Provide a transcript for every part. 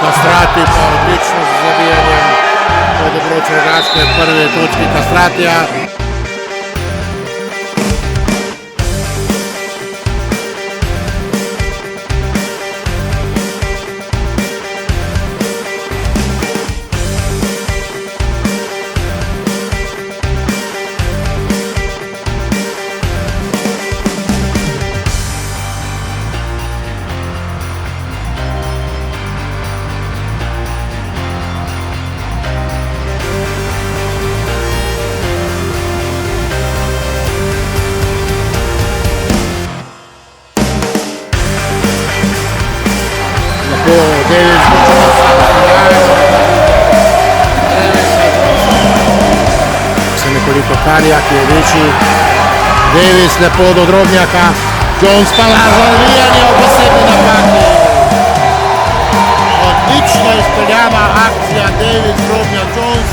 Kastrati pa odlično z zabijanjem pod obroč Rogaške, prve točki Kastratija. Davis se nekoliko Karija, ki je večji. Davis lepo do Drobnjaka. Jones pa na zavijanje v posebni napaki. Odlično izpeljana akcija Davis, Drobnjak, Jones.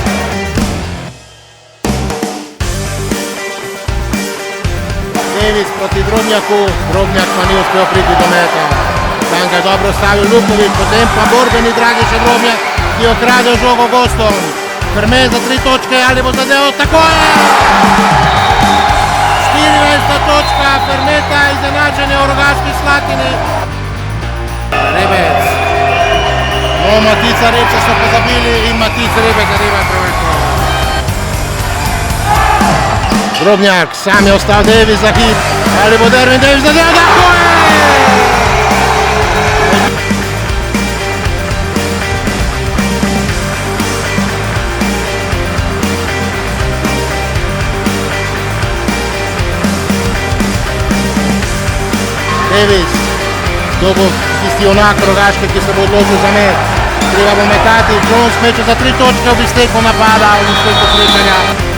Davis proti Drobnjaku. Drobnjak pa ni uspel priti do meta. Tam ga je dobro stavil Luković, potem pa borbeni Dragič Drobnjak, ki okrade žogo gostom. Ferme za 3 točke, ali bo zadeval? Tako je! 14. točka Fermeta, izenačenje v Rogaški Slatini. Rebec. No, Matica Repca so pozabili in Matic Rebec zadeva prvenstvo. Drobnjak, sam je ostal Davis za hit, ali bo Dervin Davis zadeval? Tako je! Davis, to bo tisti junak Rogaške, ki se bo odločil za met. Treba bo metati, Jones meče za 3 točke v izteku napada, v izteku srečanja.